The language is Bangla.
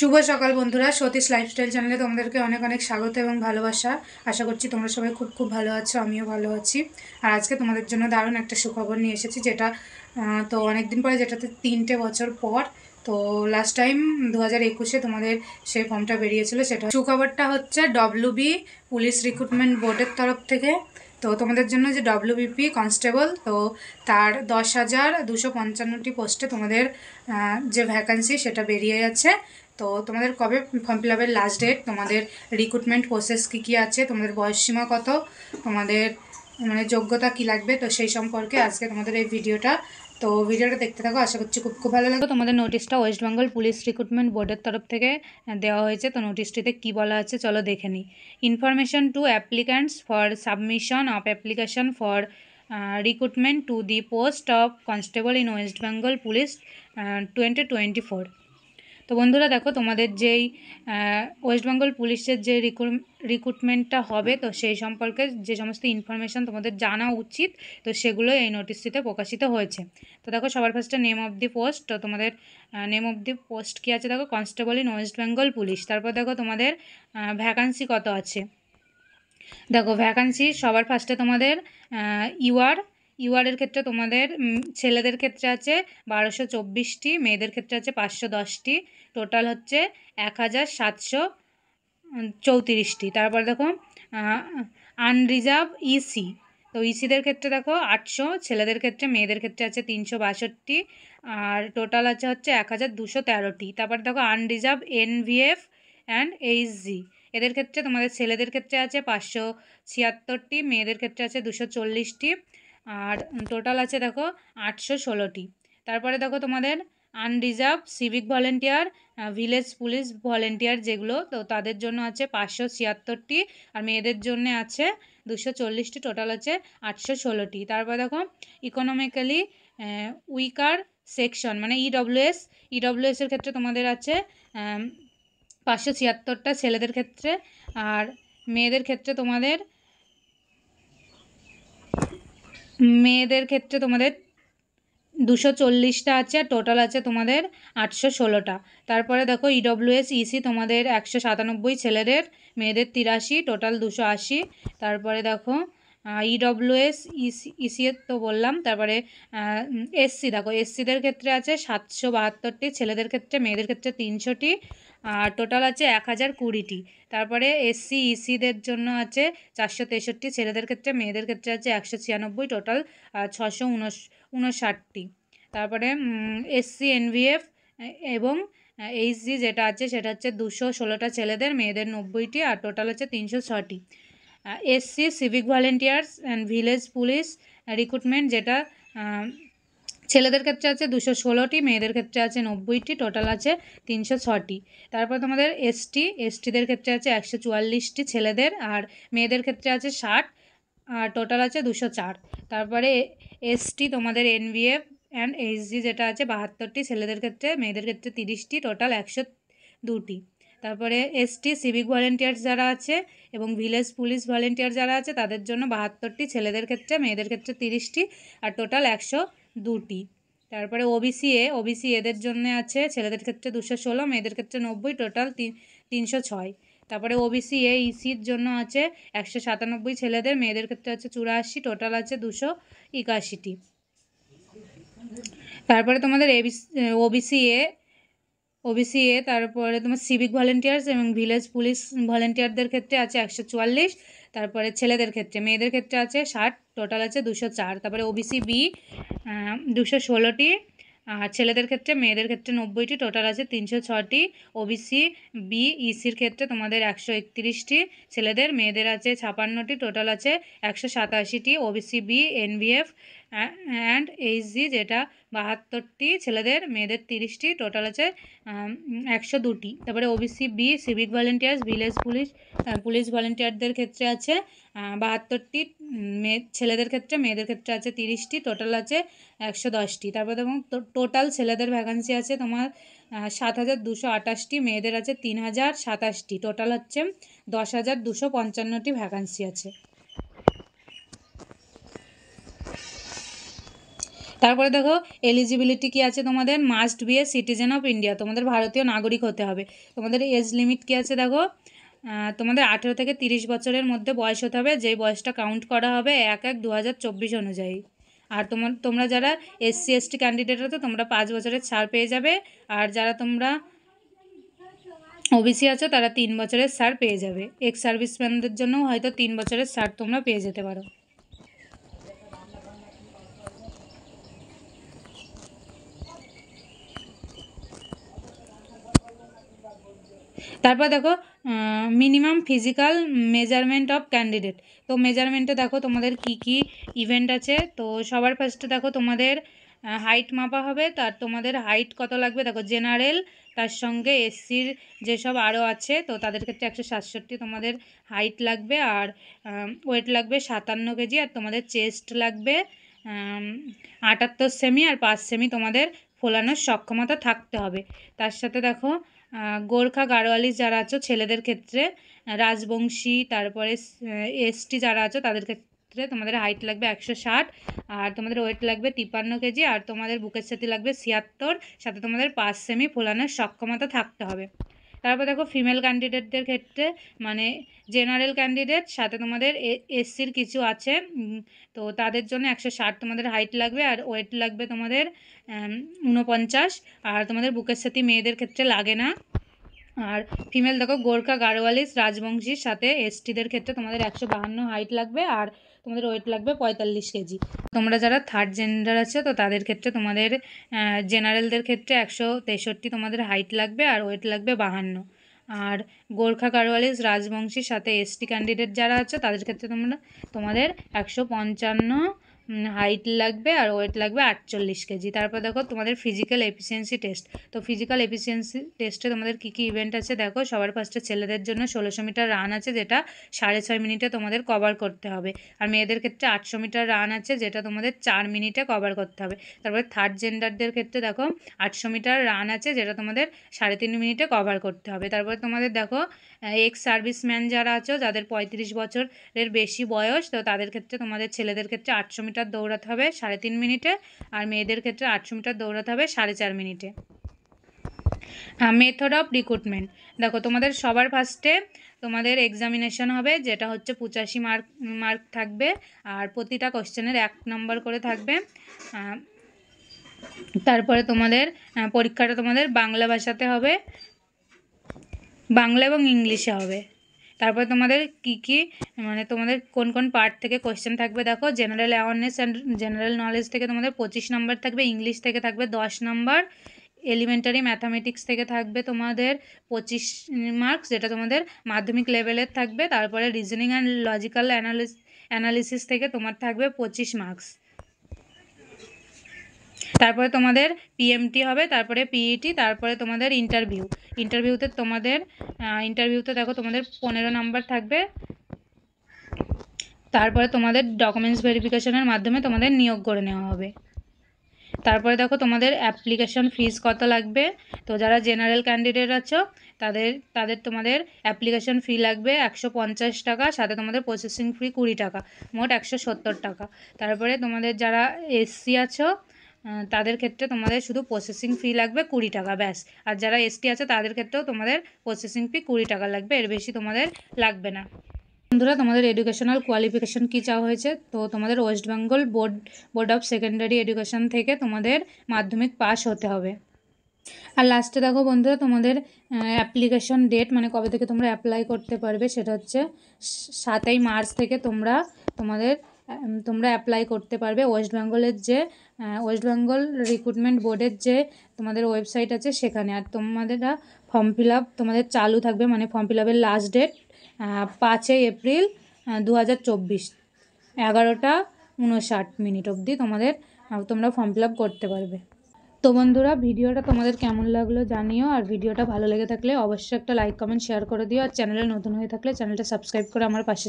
শুভ সকাল বন্ধুরা, সতীশ লাইফস্টাইল চ্যানেলে তোমাদেরকে অনেক অনেক স্বাগত এবং ভালোবাসা। আশা করছি তোমরা সবাই খুব খুব ভালো আছো, আমিও ভালো আছি। আর আজকে তোমাদের জন্য দারুণ একটা সুখবর নিয়ে এসেছি, যেটা তো অনেক দিন পরে, যেটাতে 3টে বছর পর। তো লাস্ট টাইম 2021-এ তোমাদের সেই ফর্মটা বেরিয়েছিল। সেটা সুখবরটা হচ্ছে ডব্লিউবি পুলিশ রিক্রুটমেন্ট বোর্ডের তরফ থেকে। তো তোমাদের জন্য যে ডব্লিউবিপি কনস্টেবল, তো তার 10,255টি পোস্টে তোমাদের যে ভ্যাকান্সি সেটা বেরিয়ে গেছে। তো তোমাদের কবে ফর্ম ফিল আপের লাস্ট ডেট, তোমাদের রিক্রুটমেন্ট প্রসেস কী কী আছে, তোমাদের বয়সসীমা কত, তোমাদের মানে যোগ্যতা কী লাগবে, তো সেই সম্পর্কে আজকে তোমাদের এই ভিডিওটা। তো ভিডিওটা দেখতে থাকো, আশা করছি খুব খুব ভালো লাগবে। তোমাদের নোটিশটা ওয়েস্ট বেঙ্গল পুলিশ রিক্রুটমেন্ট বোর্ডের তরফ থেকে দেওয়া হয়েছে। তো নোটিশটিতে কী বলা আছে চলো দেখে নিই। Information to applicants for submission of application for recruitment to the post of constable in West Bengal police 2024। তো বন্ধুরা দেখো, তোমাদের যেই ওয়েস্ট বেঙ্গল পুলিশের যে রিক্রুটমেন্টটা হবে, তো সেই সম্পর্কে যে সমস্ত ইনফরমেশান তোমাদের জানা উচিত, তো সেগুলো এই নোটিশটিতে প্রকাশিত হয়েছে। তো দেখো, সবার ফার্স্টে নেম অফ দি পোস্ট। তো তোমাদের নেম অফ দি পোস্ট কী আছে দেখো, constable in West Bengal police. তারপর দেখো তোমাদের ভ্যাকান্সি কত আছে। দেখো ভ্যাকান্সি সবার ফার্স্টে তোমাদের ইউআরের ক্ষেত্রে তোমাদের ছেলেদের ক্ষেত্রে আছে 1224টি, মেয়েদের ক্ষেত্রে আছে 510টি, টোটাল হচ্ছে 1734টি। তারপর দেখো আনরিজার্ভ ইসি, তো ইসিদের ক্ষেত্রে দেখো 800, ছেলেদের ক্ষেত্রে, মেয়েদের ক্ষেত্রে আছে 362, আর টোটাল আছে হচ্ছে 1213টি। তারপর দেখো আনরিজার্ভ এনভিএফ অ্যান্ড এইচজি, এদের ক্ষেত্রে তোমাদের ছেলেদের ক্ষেত্রে আছে 576টি, মেয়েদের ক্ষেত্রে আছে 240টি, আর টোটাল আছে দেখো 816টি। তারপরে দেখো তোমাদের unreserved civic volunteer, village police volunteer যেগুলো, তো তাদের জন্য আছে 576টি, আর মেয়েদের জন্য আছে 240টি, টোটাল আছে 816টি। তারপর দেখো ইকোনমিক্যালি উইকার সেকশন মানে ইডব্লিউএসের ক্ষেত্রে তোমাদের আছে 576টা ছেলেদের ক্ষেত্রে, আর মেয়েদের ক্ষেত্রে তোমাদের 240টা আছে, আর টোটাল আছে তোমাদের 816টা। তারপরে দেখো ইডব্লিউএস ইসি তোমাদের 197 ছেলেদের, মেয়েদের 83, টোটাল 280। তারপরে দেখো ইডব্লিউএস ইসি তো বললাম। তারপরে এসসি, দেখো এসসিদের ক্ষেত্রে আছে 772টি, ছেলেদের ক্ষেত্রে, মেয়েদের ক্ষেত্রে 300টি, আর টোটাল আছে 1020টি। তারপরে এসসি ইসিদের জন্য আছে 463, ছেলেদের ক্ষেত্রে, মেয়েদের ক্ষেত্রে আছে 196, টোটাল 659টি। তারপরে এসসি এনভিএফ এবং এইচজি যেটা আছে সেটা হচ্ছে 216টা ছেলেদের, মেয়েদের 90টি, আর টোটাল হচ্ছে 306টি। SC civic volunteers and village police recruitment, যেটা ছেলেদের ক্ষেত্রে আছে 216টি, মেয়েদের ক্ষেত্রে আছে 90টি, টোটাল আছে 306টি। তারপর তোমাদের এসটিদের ক্ষেত্রে আছে 144টি ছেলেদের, আর মেয়েদের ক্ষেত্রে আছে 60, আর টোটাল আছে 204। তারপরে এসটি তোমাদের এনভিএফ অ্যান্ড এইচজি যেটা আছে 72টি, ছেলেদের ক্ষেত্রে, মেয়েদের ক্ষেত্রে 30টি, টোটাল 102টি। তারপরে এসটি সিভিক ভলেন্টিয়ার্স যারা আছে এবং ভিলেজ পুলিশ ভলেন্টিয়ার যারা আছে তাদের জন্য 72টি, ছেলেদের ক্ষেত্রে, মেয়েদের ক্ষেত্রে 30টি, আর টোটাল 102টি। তারপরে ওবিসি এদের জন্য আছে ছেলেদের ক্ষেত্রে 216, মেয়েদের ক্ষেত্রে 90, টোটাল 306। তারপরে ওবিসি ইসির জন্য আছে 197 ছেলেদের, মেয়েদের ক্ষেত্রে আছে 84, টোটাল আছে 281টি। তারপরে তোমাদের ওবিসি তারপরে তোমার সিভিক ভলেন্টিয়ার্স এবং ভিলেজ পুলিশ ভলেন্টিয়ারদের ক্ষেত্রে আছে 144, তারপরে ছেলেদের ক্ষেত্রে, মেয়েদের ক্ষেত্রে আছে 60, টোটাল আছে 204। তারপরে ওবিসি বি 216টি, আর ছেলেদের ক্ষেত্রে, মেয়েদের ক্ষেত্রে 90টি, টোটাল আছে 306টি। ওবিসি বি ইসির ক্ষেত্রে তোমাদের 131টি, ছেলেদের, মেয়েদের আছে 56টি, টোটাল আছে 187টি। OBC B NVF and HG যেটা 72টি, ছেলেদের, মেয়েদের 30টি, টোটাল আছে 102টি। তারপরে OBC B civic volunteers village police ভলেন্টিয়ারদের ক্ষেত্রে আছে 72টি, ছেলেদের ক্ষেত্রে, মেয়েদের ক্ষেত্রে আছে 30টি, টোটাল আছে 110টি। তারপর এবং টোটাল ছেলেদের ভ্যাকান্সি আছে তোমার 7228টি, মেয়েদের আছে 3027টি, টোটাল হচ্ছে 10,255টি ভ্যাকান্সি আছে। তারপরে দেখো এলিজিবিলিটি কী আছে তোমাদের, must B a citizen of India, তোমাদের ভারতীয় নাগরিক হতে হবে। তোমাদের এজ লিমিট কী আছে দেখো, তোমাদের 18 থেকে 30 বছরের মধ্যে বয়স হতে হবে, যেই বয়সটা কাউন্ট করা হবে 1/1/2024 অনুযায়ী। আর তোমরা যারা SC ST ক্যান্ডিডেট হতো তোমরা 5 বছরের ছাড় পেয়ে যাবে, আর যারা তোমরা OBC আছো তারা 3 বছরের ছাড় পেয়ে যাবে। এক্স সার্ভিসম্যানদের জন্য হয়তো 3 বছরের ছাড় তোমরা পেয়ে যেতে পারো। তারপর দেখো minimum physical measurement of candidate. তো মেজারমেন্টে দেখো তোমাদের কি কি ইভেন্ট আছে। তো সবার ফার্স্টে দেখো তোমাদের হাইট মাপা হবে। তার তোমাদের হাইট কত লাগবে দেখো, জেনারেল তার সঙ্গে SCর যেসব আরও আছে তো তাদের ক্ষেত্রে 167 তোমাদের হাইট লাগবে, আর ওয়েট লাগবে 57 কেজি, আর তোমাদের চেস্ট লাগবে 78 সেমি, আর 5 সেমি তোমাদের ফোলানোর সক্ষমতা থাকতে হবে। তার সাথে দেখো গোর্খা গাড়োয়ালি যারা আছো ছেলেদের ক্ষেত্রে, রাজবংশী তারপরে ST যারা আছো তাদের ক্ষেত্রে তোমাদের হাইট লাগবে 160, আর তোমাদের ওয়েট লাগবে 53 কেজি, আর তোমাদের বুকের সাথে লাগবে 76, সাথে তোমাদের 5 সেমি ফোলানোর সক্ষমতা থাকতে হবে। তারপর দেখো ফিমেল ক্যান্ডিডেটদের ক্ষেত্রে মানে জেনারেল ক্যান্ডিডেট সাথে তোমাদের SCর কিছু আছে, তো তাদের জন্য 160 তোমাদের হাইট লাগবে, আর ওয়েট লাগবে তোমাদের 49, আর তোমাদের বুকের সাথে মেয়েদের ক্ষেত্রে লাগে না। আর ফিমেল দেখো গোর্খা গাড়োয়ালিস রাজবংশীর সাথে STদের ক্ষেত্রে তোমাদের 152 হাইট লাগবে, আর তোমাদের ওয়েট লাগবে 45 কেজি। তোমরা যারা থার্ড জেন্ডার আছে তো তাদের ক্ষেত্রে তোমাদের জেনারেলদের ক্ষেত্রে 163 তোমাদের হাইট লাগবে, আর ওয়েট লাগবে 52। আর গোর্খা গাড়োয়ালিস রাজবংশীর সাথে ST ক্যান্ডিডেট যারা আছে তাদের ক্ষেত্রে তোমাদের 155 হাইট লাগবে, আর ওয়েট লাগবে 48 কেজি। তারপর দেখো তোমাদের ফিজিক্যাল এফিসিয়েন্সি টেস্ট। তো ফিজিক্যাল এফিসিয়েন্সি টেস্টে তোমাদের কী কী ইভেন্ট আছে দেখো, সবার ফার্স্টে ছেলেদের জন্য 1600 মিটার রান আছে, যেটা 6.5 মিনিটে তোমাদের কভার করতে হবে, আর মেয়েদের ক্ষেত্রে 800 মিটার রান আছে, যেটা তোমাদের 4 মিনিটে কভার করতে হবে। তারপরে থার্ড জেন্ডারদের ক্ষেত্রে দেখো 800 মিটার রান আছে, যেটা তোমাদের 3.5 মিনিটে কভার করতে হবে। তারপরে তোমাদের দেখো এক্স সার্ভিসম্যান যারা আছো যাদের 35 বছরের বেশি বয়স, তো তাদের ক্ষেত্রে তোমাদের ছেলেদের ক্ষেত্রে 800 মিটার দৌড়াতে হবে 3.5 মিনিটে, আর মেয়েদের ক্ষেত্রে 800 মিটার দৌড়াতে হবে 4.5 মিনিটে। মেথড অফ রিক্রুটমেন্ট দেখো, তোমাদের সবার ফার্স্টে তোমাদের এক্সামিনেশন হবে, যেটা হচ্ছে 85 মার্ক থাকবে, আর প্রতিটা কোশ্চেনের 1 নম্বর করে থাকবে। তারপরে তোমাদের পরীক্ষাটা তোমাদের বাংলা ভাষাতে হবে, বাংলা এবং ইংলিশে হবে। তারপরে তোমাদের কি মানে তোমাদের কোন কোন পার্ট থেকে কোশ্চেন থাকবে দেখো, general awareness and general knowledge থেকে তোমাদের 25 নম্বর থাকবে, ইংলিশ থেকে থাকবে 10 নম্বর, এলিমেন্টারি ম্যাথামেটিক্স থেকে থাকবে তোমাদের 25 মার্কস, যেটা তোমাদের মাধ্যমিক লেভেলের থাকবে। তারপরে রিজনিং অ্যান্ড লজিক্যাল অ্যানালিসিস থেকে তোমার থাকবে 25 মার্কস। তারপরে তোমাদের PMT হবে, তারপরে PET, তারপরে তোমাদের ইন্টারভিউতে দেখো তোমাদের 15 নাম্বার থাকবে। তারপরে তোমাদের ডকুমেন্টস ভেরিফিকেশনের মাধ্যমে তোমাদের নিয়োগ করে নেওয়া হবে। তারপরে দেখো তোমাদের অ্যাপ্লিকেশন ফিস কত লাগবে। তো যারা জেনারেল ক্যান্ডিডেট আছো তাদের তোমাদের অ্যাপ্লিকেশন ফি লাগবে 150 টাকা, সাথে তোমাদের প্রসেসিং ফি 20 টাকা, মোট 170 টাকা। তারপরে তোমাদের যারা SC আছো তাদের ক্ষেত্রে তোমাদের শুধু প্রসেসিং ফি লাগবে 20 টাকা ব্যাস, আর যারা ST আছে তাদের ক্ষেত্রেও তোমাদের প্রসেসিং ফি 20 টাকা লাগবে, এর বেশি তোমাদের লাগবে না। বন্ধুরা তোমাদের এডুকেশনাল কোয়ালিফিকেশান কী চাওয়া হয়েছে, তো তোমাদের West Bengal board of secondary education থেকে তোমাদের মাধ্যমিক পাস হতে হবে। আর লাস্টে দেখো বন্ধুরা তোমাদের অ্যাপ্লিকেশন ডেট মানে কবে থেকে তোমরা অ্যাপ্লাই করতে পারবে, সেটা হচ্ছে 7ই মার্চ থেকে তোমরা অ্যাপ্লাই করতে পারবে ওয়েস্ট বেঙ্গল রিক্রুটমেন্ট বোর্ডের যে তোমাদের ওয়েবসাইট আছে সেখানে। আর তোমাদের ফর্ম ফিল আপ তোমাদের চালু থাকবে, মানে ফর্ম ফিল আপের লাস্ট ডেট 5 এপ্রিল 2024 11:59 অবধি তোমরা ফর্ম ফিল আপ করতে পারবে। তো বন্ধুরা ভিডিওটা তোমাদের কেমন লাগলো জানিও, আর ভিডিওটা ভালো লেগে থাকলে অবশ্যই একটা লাইক কমেন্ট শেয়ার করে দিও, আর চ্যানেলে নতুন হয়ে থাকলে চ্যানেলটা সাবস্ক্রাইব করে আমার পাশে